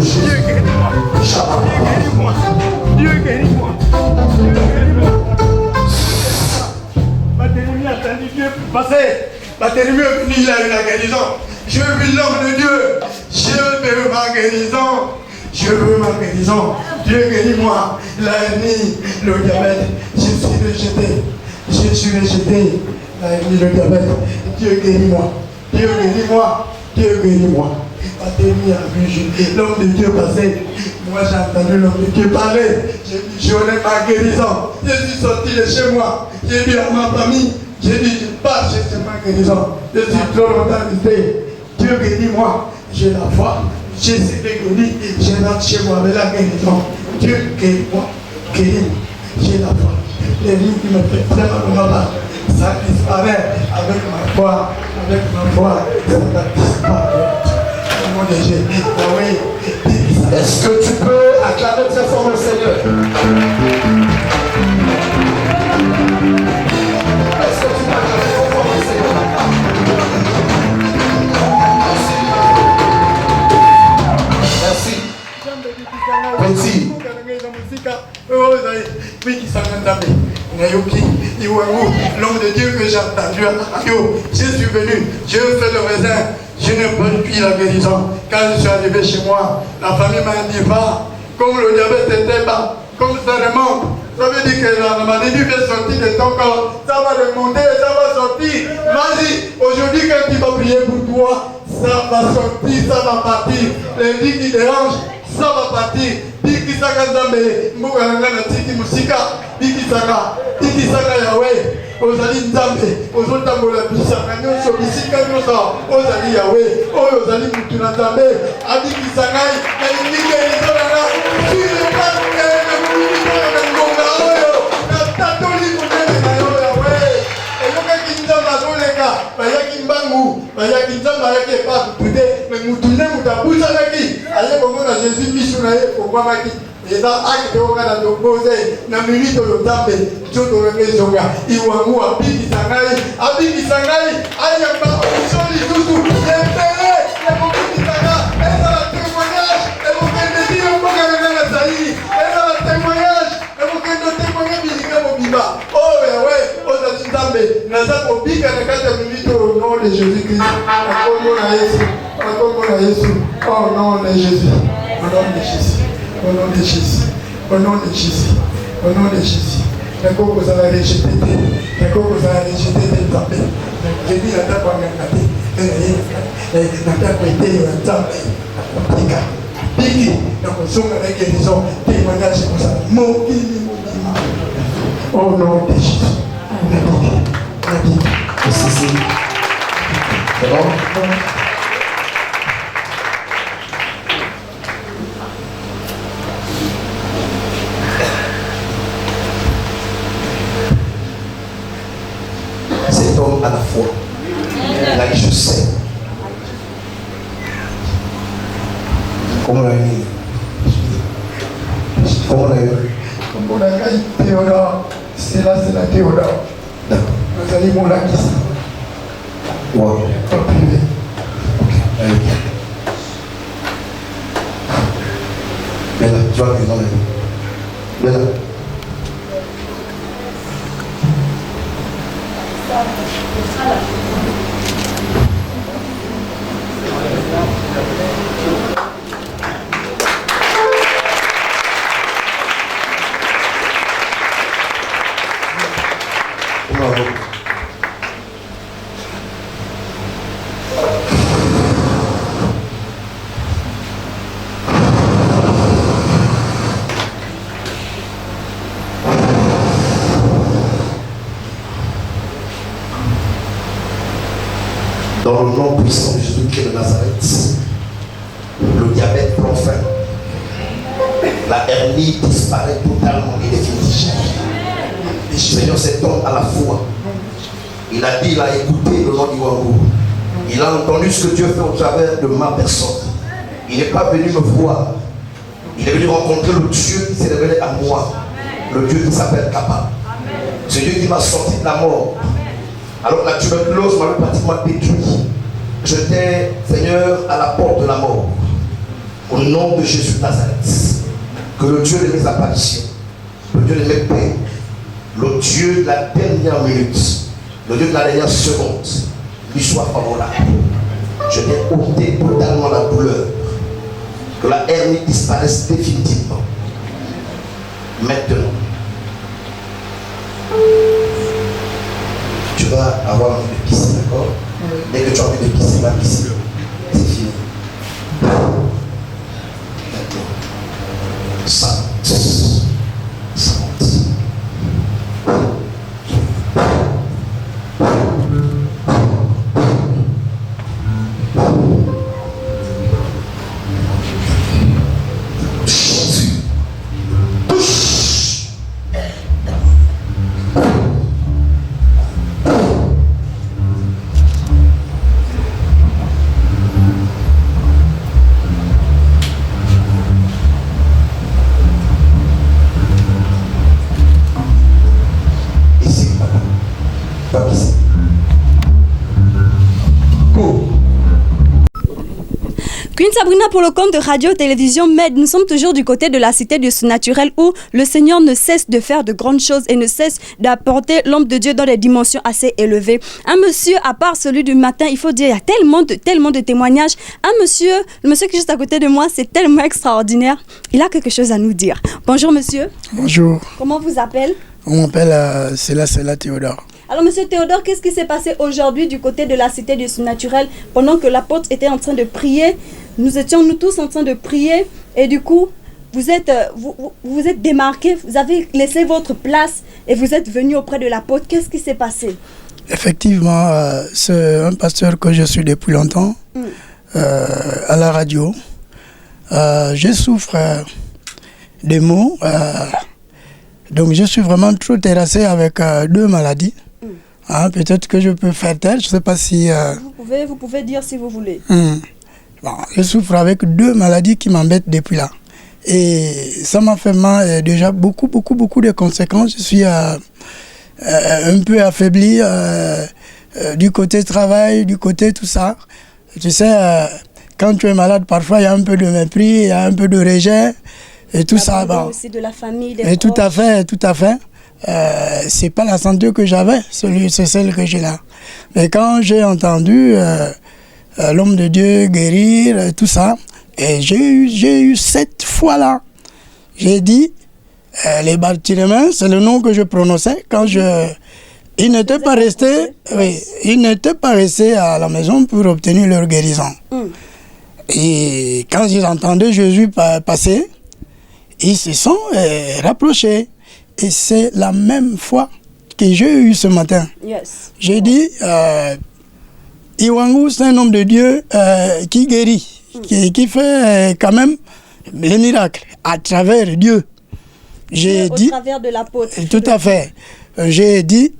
Dieu guéris-moi. Dieu guéris-moi. Dieu guéris-moi. Barthélemy a attendu Dieu pour passer. Barthélemy est venu, il a eu la guérison. Je veux l'homme de Dieu. Je veux ma guérison. Je veux ma guérison. Dieu guéris-moi. L'ennemi, le diabète. Je suis rejeté. Je suis rejeté. L'ennemi, le diabète. Dieu guéris-moi. Dieu guéris-moi. Dieu guéris-moi. Barthélemy a vu l'homme de Dieu passer. Moi j'ai entendu l'homme de Dieu parler. J'ai dit j'aurai ma guérison. Je suis sorti de chez moi. J'ai dit à ma famille. J'ai dit je pars chercher ma guérison. Je suis trop longtemps resté. Dieu guéris-moi. J'ai la foi. J'ai été guéri. Je rentre chez moi avec la guérison. Dieu guéris-moi. Guéris-moi. J'ai la foi. Les lignes qui me font très mal au mal. Ça disparaît avec ma foi. Avec ma foi. Ça va disparaître. Est-ce que tu peux acclamer très fort le Seigneur? Est-ce que tu peux acclamer très fort le Seigneur? Merci. Merci. L'homme de Dieu que j'ai entendu à la radio, je suis venu, je fais le raisin. Je ne peux plus la guérison. Quand je suis arrivé chez moi, la famille m'a dit va. Comme le diabète était bas, comme ça remonte, ça veut dire que la maladie va sortir de ton corps. Ça va remonter, ça va sortir. Vas-y, aujourd'hui quand tu vas prier pour toi, ça va sortir, ça va partir. Les lits qui dérangent, ça va partir. Biki saka Nzambe, mbuga ngana tiki musika, biki saka Yahweh. Ozali Nzambe, ozotambola bisaka nyonso bisika nyonso, ozali Yahweh, oyo ozali mutu na Nzambe, abikisa ngai, nalingi guérison na nga, sur le plan na mobilité na ngonga oyo, na tatoli monene na yo Yahweh. Eyokaki Nzambe azoleka, bayaki mbangu, bayaki Nzambe ayaki epaku tude, me mutu nde mutu abusanaki, aye komona Jésus misu na ye kokwamaki. Et ça, acte au Canada, posé, na minute au Nzambe, tout au Rézonga, Iwangu, Abiki Sangai, Ayamba, Soli, Toutou, les Péré, les Mokoki Sanga, et ça la témoignage, et vous faites des dire au Mokaga Saï, et ça la témoignage, et vous faites des témoignages, Bilika Mobiba, oh, ouais, oh, ça Nzambe, Naza Mobika, na 4 minutes au nom de Jésus-Christ, oh, nom de Jésus, au nom de Jésus. Au nom de Jésus, au nom de Jésus, au nom de Jésus. D'accord, vous allez rejeter, d'accord, vous allez rejeter des tapés. J'ai dit la table en gâté, la table était en table. Bigi, donc on s'en avec guérison, témoignage comme ça. Au nom de Jésus. C'est bon? Cet homme à la foi, il a dit je sais. Comment l'a dit? Comment l'a dit? Comme on a dit Théodore, c'est la Théodore. D'accord. Vous allez mon lac ici. Wow. En privé. Ok. Allez. Viens là, tu vas venir dans la vie. Viens là. Dans le nom puissant de Jésus-Christ de Nazareth, le diabète prend fin. La hernie disparaît totalement et définitivement. Seigneur, cet homme à la foi, il a dit, il a écouté le nom d'Iwangu. Il a entendu ce que Dieu fait au travers de ma personne. Il n'est pas venu me voir. Il est venu rencontrer le Dieu qui s'est révélé à moi. Le Dieu qui s'appelle Kappa. C'est Dieu qui m'a sorti de la mort. Alors la tuberculose m'avait pratiquement détruit. J'étais, Seigneur, à la porte de la mort. Au nom de Jésus de Nazareth, que le Dieu de mes apparitions, le Dieu de mes paix, le Dieu de la dernière minute, le Dieu de la dernière seconde, lui soit favorable. Je viens ôter totalement la douleur, que la hernie disparaisse définitivement. Maintenant, tu vas avoir envie de pisser, d'accord? Dès que tu as envie de pisser, va pisser. C'est fini. Ça monte. Jésus. Touche. Queen Sabrina pour le compte de Radio-Télévision Med. Nous sommes toujours du côté de la cité du surnaturel où le Seigneur ne cesse de faire de grandes choses et ne cesse d'apporter l'homme de Dieu dans des dimensions assez élevées. Un monsieur, à part celui du matin, il faut dire, il y a tellement de témoignages. Le monsieur qui est juste à côté de moi, c'est tellement extraordinaire. Il a quelque chose à nous dire. Bonjour monsieur. Bonjour. Comment vous appelez? On m'appelle Céla Théodore. Alors, monsieur Théodore, qu'est-ce qui s'est passé aujourd'hui du côté de la cité du surnaturel pendant que l'apôtre était en train de prier? Nous étions nous tous en train de prier et du coup, vous êtes démarqué, vous avez laissé votre place et vous êtes venu auprès de l'apôtre. Qu'est-ce qui s'est passé? Effectivement, c'est un pasteur que je suis depuis longtemps à la radio. Je souffre des maux, donc je suis vraiment trop terrassé avec 2 maladies. Peut-être que je peux faire taire, je ne sais pas si... Vous pouvez dire si vous voulez. Bon, je souffre avec 2 maladies qui m'embêtent depuis là. Et ça m'a fait déjà beaucoup de conséquences. Je suis un peu affaibli du côté travail, du côté tout ça. Tu sais, quand tu es malade, parfois il y a un peu de mépris, il y a un peu de rejet et tout ça. Bon. Aussi de la famille, des et proches. tout à fait. C'est pas la santé que j'avais, c'est celle que j'ai là. Mais quand j'ai entendu l'homme de Dieu guérir, tout ça, et j'ai eu cette foi-là. J'ai dit, les Bartiméens, c'est le nom que je prononçais quand ils n'étaient pas restés à la maison pour obtenir leur guérison. Et quand ils entendaient Jésus passer, ils se sont rapprochés. Et c'est la même foi que j'ai eue ce matin. Yes. J'ai dit, Iwangu, c'est un homme de Dieu qui guérit, qui fait quand même les miracles à travers Dieu. J'ai dit, au travers de l'apôtre. Tout à fait. J'ai dit,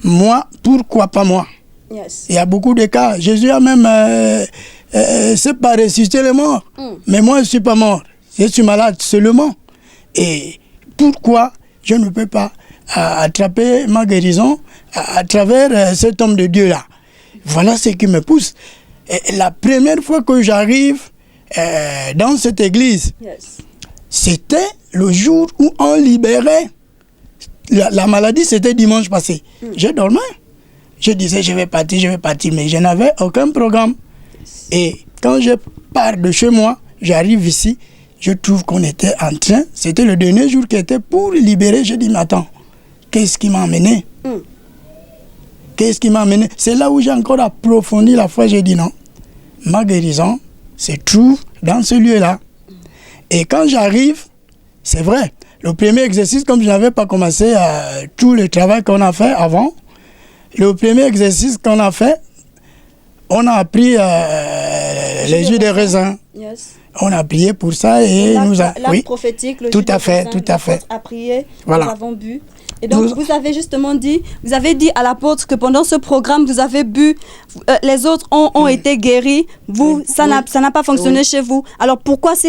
moi, pourquoi pas moi? Yes. Il y a beaucoup de cas. Jésus a même c'est pas ressuscité les morts. Mais moi, je ne suis pas mort. Je suis malade seulement. Et pourquoi je ne peux pas attraper ma guérison à travers cet homme de Dieu-là? Voilà ce qui me pousse. Et la première fois que j'arrive dans cette église, c'était le jour où on libérait. La maladie, c'était dimanche passé. Je dormais. Je disais, je vais partir, mais je n'avais aucun programme. Et quand je pars de chez moi, j'arrive ici, je trouve qu'on était en train, c'était le dernier jour qui était pour libérer. Je dis, mais attends, qu'est-ce qui m'a amené? Qu'est-ce qui m'a amené? C'est là où j'ai encore approfondi la foi. J'ai dit non, ma guérison se trouve dans ce lieu-là. Et quand j'arrive, c'est vrai, le premier exercice, comme je n'avais pas commencé tout le travail qu'on a fait avant, le premier exercice qu'on a fait, on a appris les jus de raisin. Yes. On a prié pour ça et nous a... Oui, prophétique, le tout à fait. A prié, voilà. Nous avons bu. Et donc, vous avez justement dit, vous avez dit à l'apôtre que pendant ce programme, vous avez bu, les autres ont été guéris, vous, ça n'a pas fonctionné chez vous. Alors, pourquoi si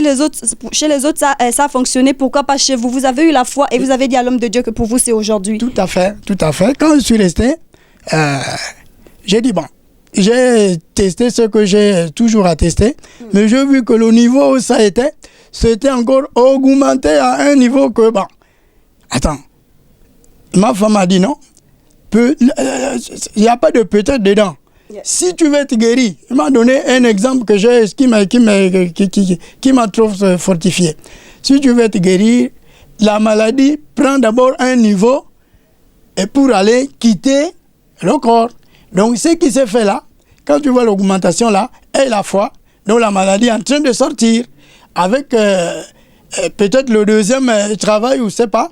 chez les autres, ça a fonctionné, pourquoi pas chez vous? Vous avez eu la foi et vous avez dit à l'homme de Dieu que pour vous, c'est aujourd'hui. Tout à fait. Quand je suis resté, j'ai dit, bon, j'ai testé ce que j'ai toujours à tester, mais j'ai vu que le niveau où ça était, c'était encore augmenté à un niveau que, bon, attends, ma femme a dit non, il n'y a pas de peut-être dedans. Yes. Si tu veux être guéri, il m'a donné un exemple que j'ai, qui m'a trop fortifié. Si tu veux être guéri, la maladie prend d'abord un niveau et pour aller quitter le corps. Donc ce qui s'est fait là, quand tu vois l'augmentation là, et la foi, donc la maladie est en train de sortir avec peut-être le deuxième travail ou je ne sais pas,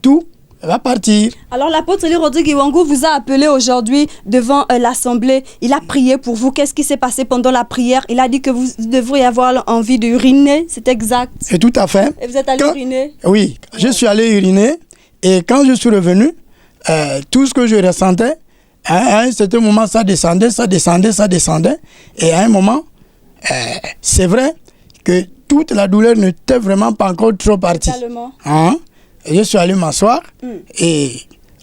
tout va partir. Alors l'apôtre Eli Rodrigue Iwangu vous a appelé aujourd'hui devant l'assemblée. Il a prié pour vous. Qu'est-ce qui s'est passé pendant la prière? Il a dit que vous devriez avoir envie d'uriner. C'est exact? C'est tout à fait. Et vous êtes allé uriner? Oui, je suis allé uriner. Et quand je suis revenu, tout ce que je ressentais, à un certain moment, ça descendait. Et à un moment, c'est vrai que toute la douleur n'était vraiment pas encore trop partie. Hein? Je suis allé m'asseoir et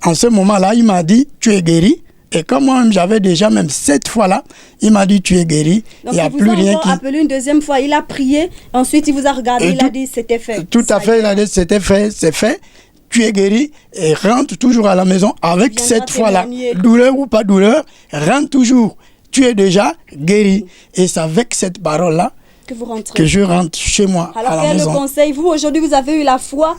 en ce moment-là, il m'a dit, tu es guéri. Et comme moi-même, j'avais déjà même 7 fois là, il m'a dit, tu es guéri. Donc il n'y a plus rien qui... appelé une deuxième fois, il a prié, ensuite il vous a regardé, il a dit, c'était fait. Tout à fait, il a dit, c'était fait, c'est fait. Tu es guéri et rentre toujours à la maison avec cette fois-là. Douleur ou pas douleur, rentre toujours. Tu es déjà guéri. Et c'est avec cette parole-là que je rentre chez moi. Alors, à la maison. Le conseil, vous aujourd'hui vous avez eu la foi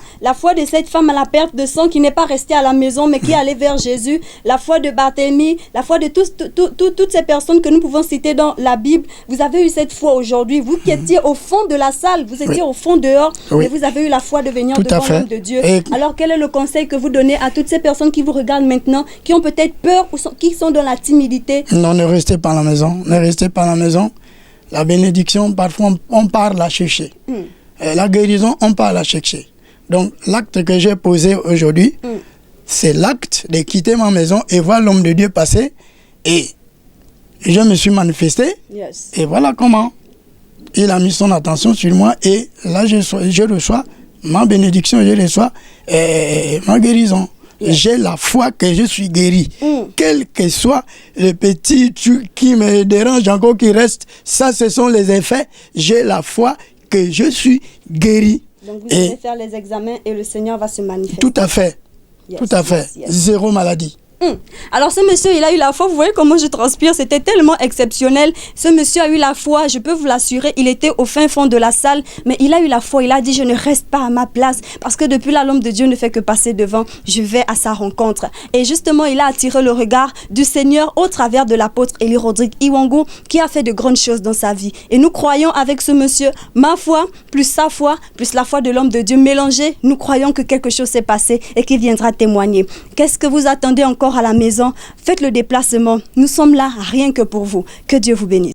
de cette femme à la perte de sang qui n'est pas restée à la maison mais qui est allée vers Jésus, la foi de Barthélemy, la foi de toutes ces personnes que nous pouvons citer dans la Bible. Vous avez eu cette foi aujourd'hui, vous qui étiez au fond de la salle, vous étiez au fond dehors, mais vous avez eu la foi de venir devant l'homme de Dieu. Alors quel est le conseil que vous donnez à toutes ces personnes qui vous regardent maintenant, qui ont peut-être peur ou qui sont dans la timidité? Non, ne restez pas à la maison, ne restez pas à la maison. La bénédiction, parfois, on part la chercher. La guérison, on part la chercher. Donc, l'acte que j'ai posé aujourd'hui, c'est l'acte de quitter ma maison et voir l'homme de Dieu passer. Et je me suis manifesté. Yes. Et voilà comment il a mis son attention sur moi. Et là, je reçois ma bénédiction, je reçois ma guérison. Yes. J'ai la foi que je suis guéri. Quel que soit le petit truc qui me dérange encore, qui reste, ça, ce sont les effets. J'ai la foi que je suis guéri. Donc vous allez faire les examens et le Seigneur va se manifester. Tout à fait. Yes. Tout à fait. Yes. Zéro maladie. Alors ce monsieur, il a eu la foi, vous voyez comment je transpire, c'était tellement exceptionnel. Ce monsieur a eu la foi, je peux vous l'assurer, il était au fin fond de la salle, mais il a eu la foi, il a dit je ne reste pas à ma place, parce que depuis là, l'homme de Dieu ne fait que passer devant, je vais à sa rencontre. Et justement, il a attiré le regard du Seigneur au travers de l'apôtre Eli Rodrigue Iwangu, qui a fait de grandes choses dans sa vie. Et nous croyons avec ce monsieur, ma foi, plus sa foi, plus la foi de l'homme de Dieu mélangée, nous croyons que quelque chose s'est passé et qu'il viendra témoigner. Qu'est-ce que vous attendez encore à la maison? Faites le déplacement. Nous sommes là rien que pour vous. Que Dieu vous bénisse.